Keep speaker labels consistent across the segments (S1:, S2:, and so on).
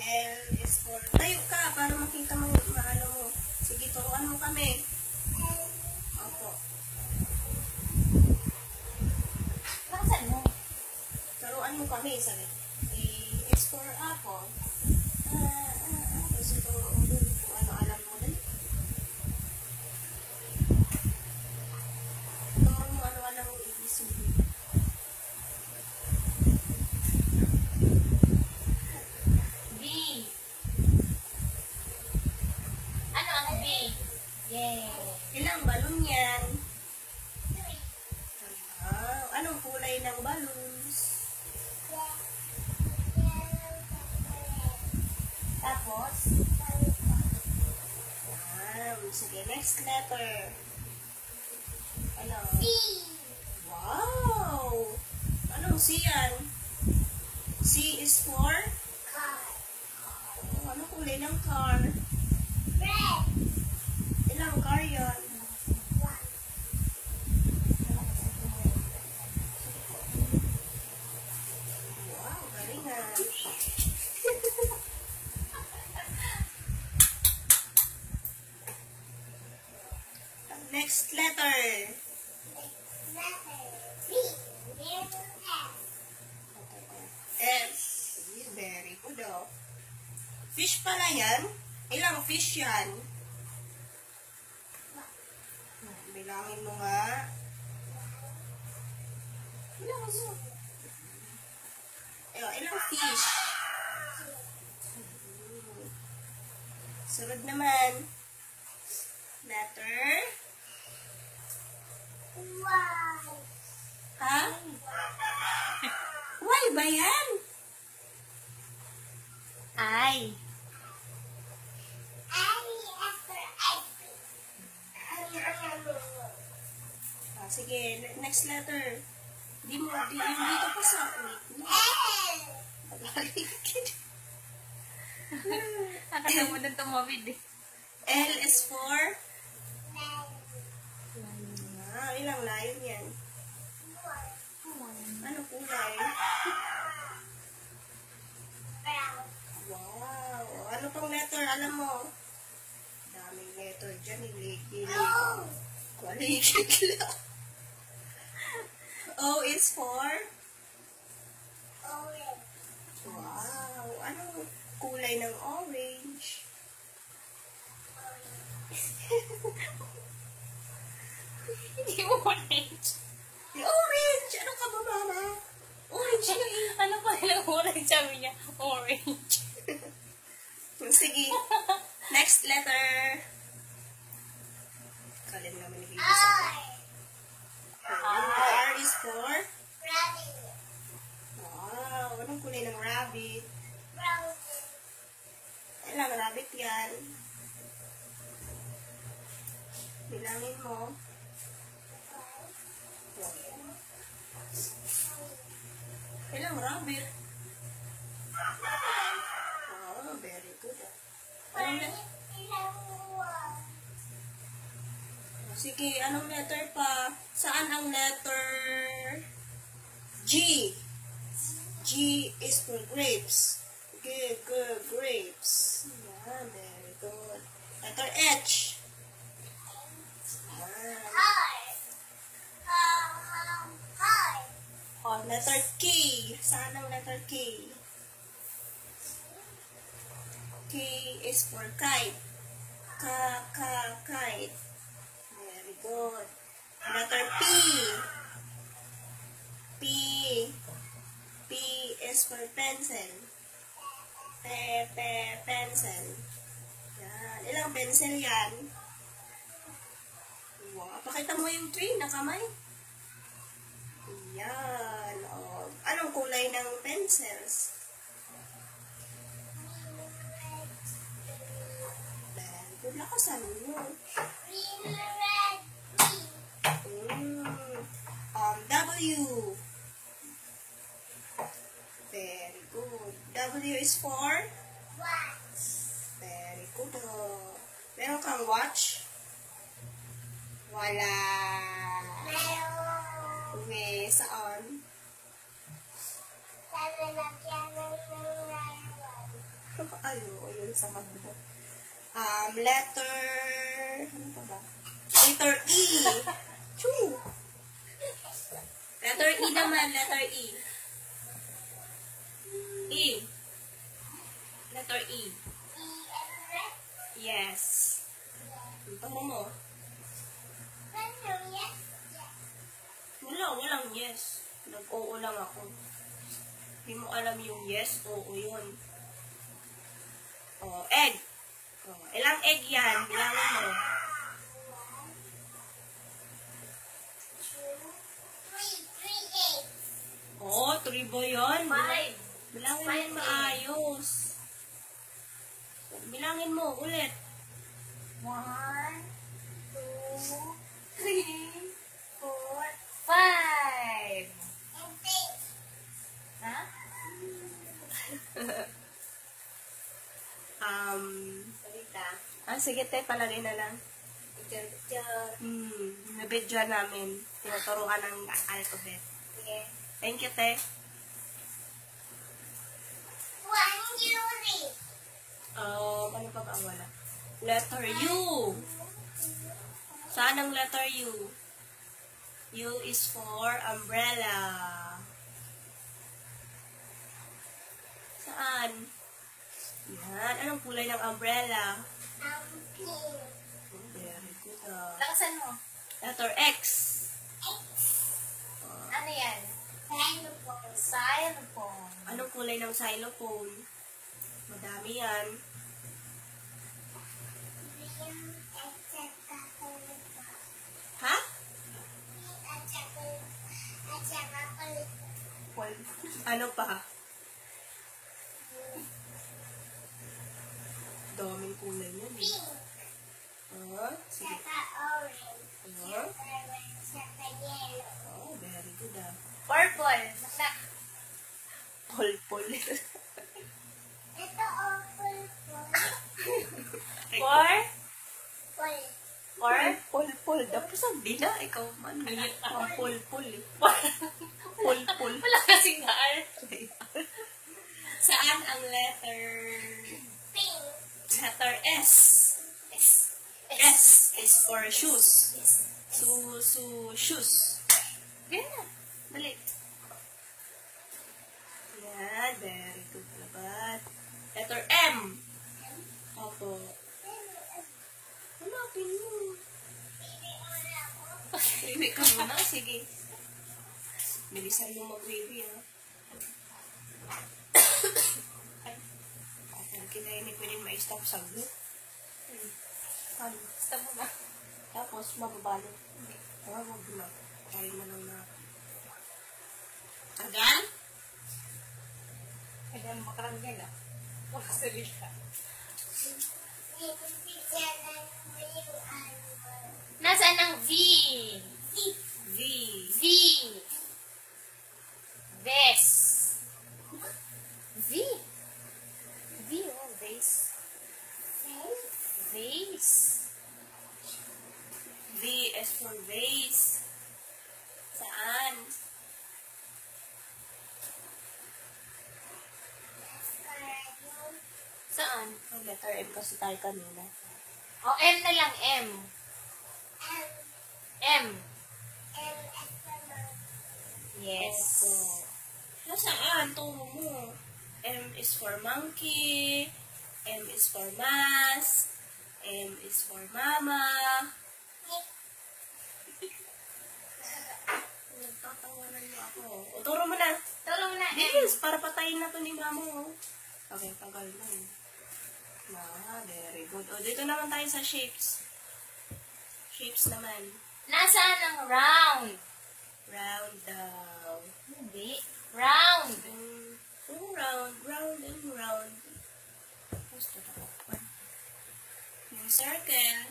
S1: L is for... Tayo ka para makita mo maano mo. Sige, turuan mo kami. Opo.
S2: Saan mo?
S1: Turuan mo kami. Sabi. A is for apple. Gusto ko kung ano alam mo din. Turo mo ano alam mo ibig.
S2: B. Ano ang B? Yay.
S1: Ilang balon yan? Anong kulay ng balloons?
S2: Tapos?
S1: Sige, next letter. Ano?
S2: C.
S1: Wow! Anong C yan? C is for?
S2: Car.
S1: Anong kulay ng car?
S2: Red.
S1: Ilang car yan? Wow, galing nga. Next letter. F. Very good, oh. Fish pala yan. Ilang fish yan? Bilangin mo nga. Ilang fish? Sunod naman. Letter? Ha? Why ba yan?
S2: I.
S1: Sige, next letter. Yung dito pa sa
S2: Akala mo doon tumawid eh.
S1: L is for? Ilang layon yan? Ano kulay? Wow! Ano pang letter? Alam mo? Daming letter dyan. Kualigid lang. O is for? Wow! Anong kulay ng orange?
S2: Hindi mo orange.
S1: Orange! Ano ka ba, mama? Orange na eh.
S2: Ano pa yung orange? Sabi niya, orange.
S1: Sige. Next letter. Kalim naman ni Baby sa R is for? Wow! Anong kulay ng rabbit? Ilang rabbit yan? Bilangin mo. Ilang rabbit? Oh, very good. Sige, anong letter pa? Saan ang letter G? G is for grapes. Grapes. Yeah, very good. Letter H. Oh, letter K. Saan ang letter K? K is for kite. Kite. Very good. Letter P. P is for pencil. Pencil. Yan. Ilang pencil yan? Wow. Pakita mo yung tree na kamay. Yan. Oh. Anong kulay ng pencils? Very good. Lakasan mo. W. Very good. W is for? Watch. Very good. Meron kang watch? Wala. Okay, saan? Ay, oo, yun sa magbo. Letter... Ano pa ba? Letter E. Choo! Letter E naman, letter E. E. Letter E. Yes. Ito mo. Walang yes. Nag-oo lang ako. Hindi mo alam yung yes, oo yun. Oh, egg. Oh, ilang egg yan? Bilangin mo. 3 eggs. Oh, 3 ba yun?
S2: 5.
S1: Bilangin mo maayos. Bilangin mo ulit.
S2: 1, 2, 3, 4, 5. Ha?
S1: Sige te, palagay na lang. Nabidyo namin. Tinuturuan ng alphabet.
S2: Sige.
S1: Thank you, te.
S2: 1, 2, 3.
S1: Ano pa ba ang wala? Letter U. Saan ang letter U? U is for umbrella. Saan? Yan. Anong kulay ng umbrella?
S2: Pink.
S1: Oh, very good.
S2: Lakasan mo.
S1: Letter X.
S2: Ano yan? Xylophone.
S1: Anong kulay ng xylophone? Madami yan. Ha? Ano pa? Daming kulay yan. Sige. Oh, very good
S2: Purple. Nak.
S1: Pol-pol. Pol-pol. Tapos ang dila. Ikaw man. Ganyan ang pol-pol. Pol-pol.
S2: Wala kasing R.
S1: Saan ang letter? Letter S. S is for shoes. Shoes.
S2: Ganyan.
S1: Dali. Yan. Very good. Labat. Letter M. Opo. Hanapin mo. Baby ka muna. Sige. Bilisan mo mag-baby, ha? Ay. Kita hindi pwedeng ma-stop saglit. Ano?
S2: Basta mo ba?
S1: Tapos, mababalo. Wag na. Kaya mo lang na. Tagal?
S2: Kaya makaranggan ah. Wala salita. Nasaan ang V?
S1: V.
S2: V. Ves. V. V, oh, vase. Vase.
S1: V is for vase. Saan?
S2: Saan?
S1: Ang letter M kasi tayo kanina.
S2: Oh, M na lang, M. M. Yes.
S1: Opo. Nasaan? Tungo mo. M is for monkey. M is for mask. M is for mama. Nagtatawanan niyo ako. O, turo mo na.
S2: Tulong na, M.
S1: Yes, para patayin na to ni mama. Oh. Okay, tagal na yun. Very good. O, dito naman tayo sa shapes. Shapes naman.
S2: Nasaan ang round?
S1: Round daw.
S2: Hindi. Round.
S1: Round and round. Gusto na ako. Yung circle.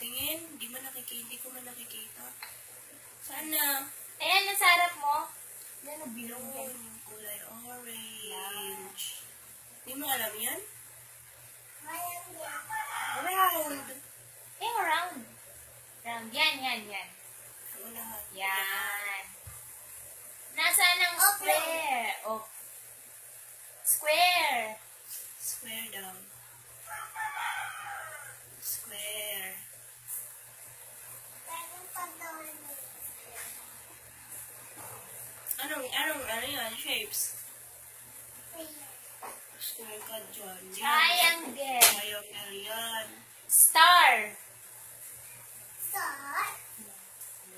S1: Tingin, hindi ko man nakikita. Saan na?
S2: Ayan, nasa harap mo. Yan ang bilong yan.
S1: Yung kulay orange. Hindi mo alam yan? Round.
S2: Eh, round. Round. Yan.
S1: Wala.
S2: Yan. Nasaan ang square?
S1: daw. Square. Ano yan? Shapes? Square ka dyan.
S2: Triangle.
S1: Triangle yan.
S2: Star.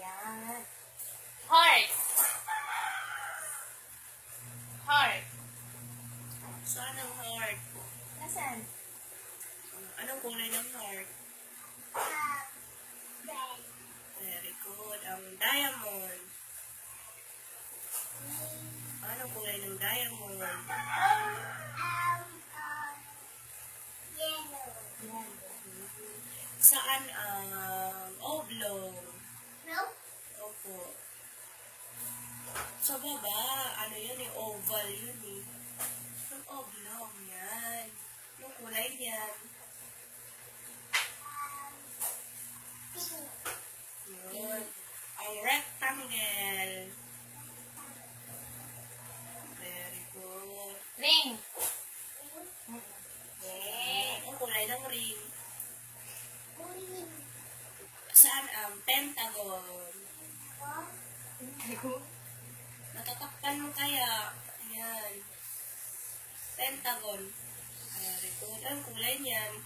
S2: Yan. Heart. Heart.
S1: Saan ang heart?
S2: Nasaan?
S1: Anong kulay ng heart? Very good. Ang diamond. Anong kulay ng diamond? Saan ang oblong? Opo. Sa baba, ano yun eh, oval yun eh. Yung oblong yan. Yung kulay niyan. Yun. Ang rectangle. Very good.
S2: Ring.
S1: Yan. Ang kulay ng ring. Saan ang pentagon? Natatakpan mo kaya? Ayan. Pentagon. Very good. Ang kulay niyan.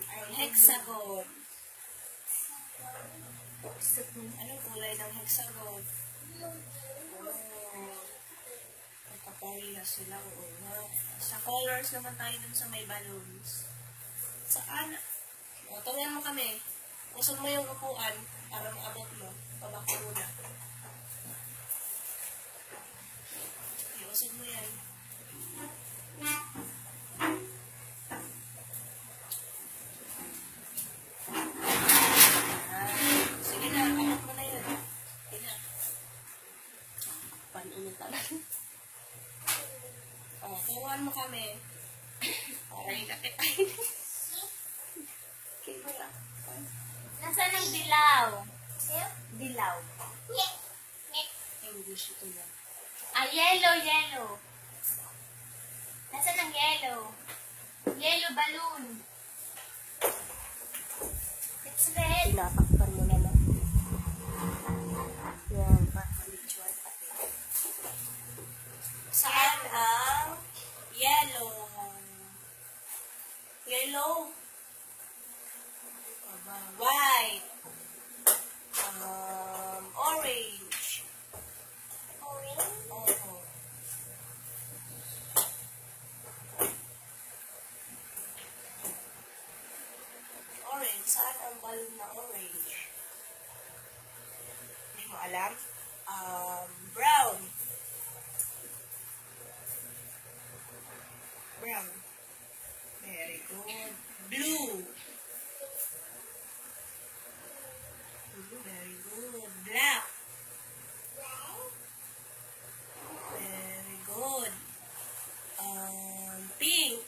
S1: Ang hexagon. Anong kulay ng hexagon? Oh. Nagkaparehas sila. Oo nga. Sa colors naman tayo dun sa may balloons. Saan? O, tungan mo kami. Usog mo yung upuan para maabot mo. Pabako muna. Iusog mo yan. Sige na, abot mo na yun. Sige na. Paninit talaga. O, tungan mo kami. Para inakit tayo. Okay, wala.
S2: Nasaan ang dilaw? Dilaw.
S1: English ito na.
S2: Yellow. Nasaan ang yellow? Yellow balloon. It's red.
S1: Pinatakpan mo naman. Yan, pakalituan pati. Saan ang yellow? Yellow. White. Orange. Oo. Orange. Saan ang balloon na orange? Hindi mo alam? Brown. Brown. Very good. Blue. Very good. Black. Very good. Pink.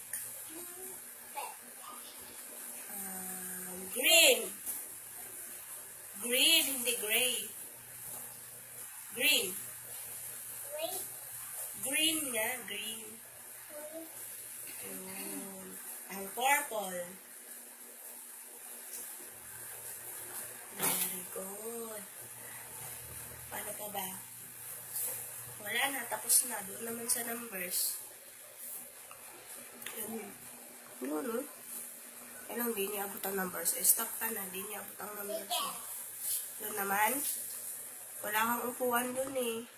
S1: Green. Green, hindi gray. Green. Green nga, green. Ang purple. Very good. Paano pa ba? Wala na, tapos na. Doon naman sa numbers. Yun. Kailang di niya abot ang numbers. Stop ka na, di niya abot ang numbers. Doon naman, wala kang upuan doon eh.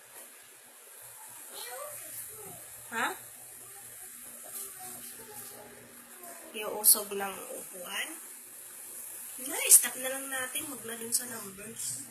S1: Ha? Iuusog ng upuan? Na, stop na lang natin. Huwag na din sa numbers.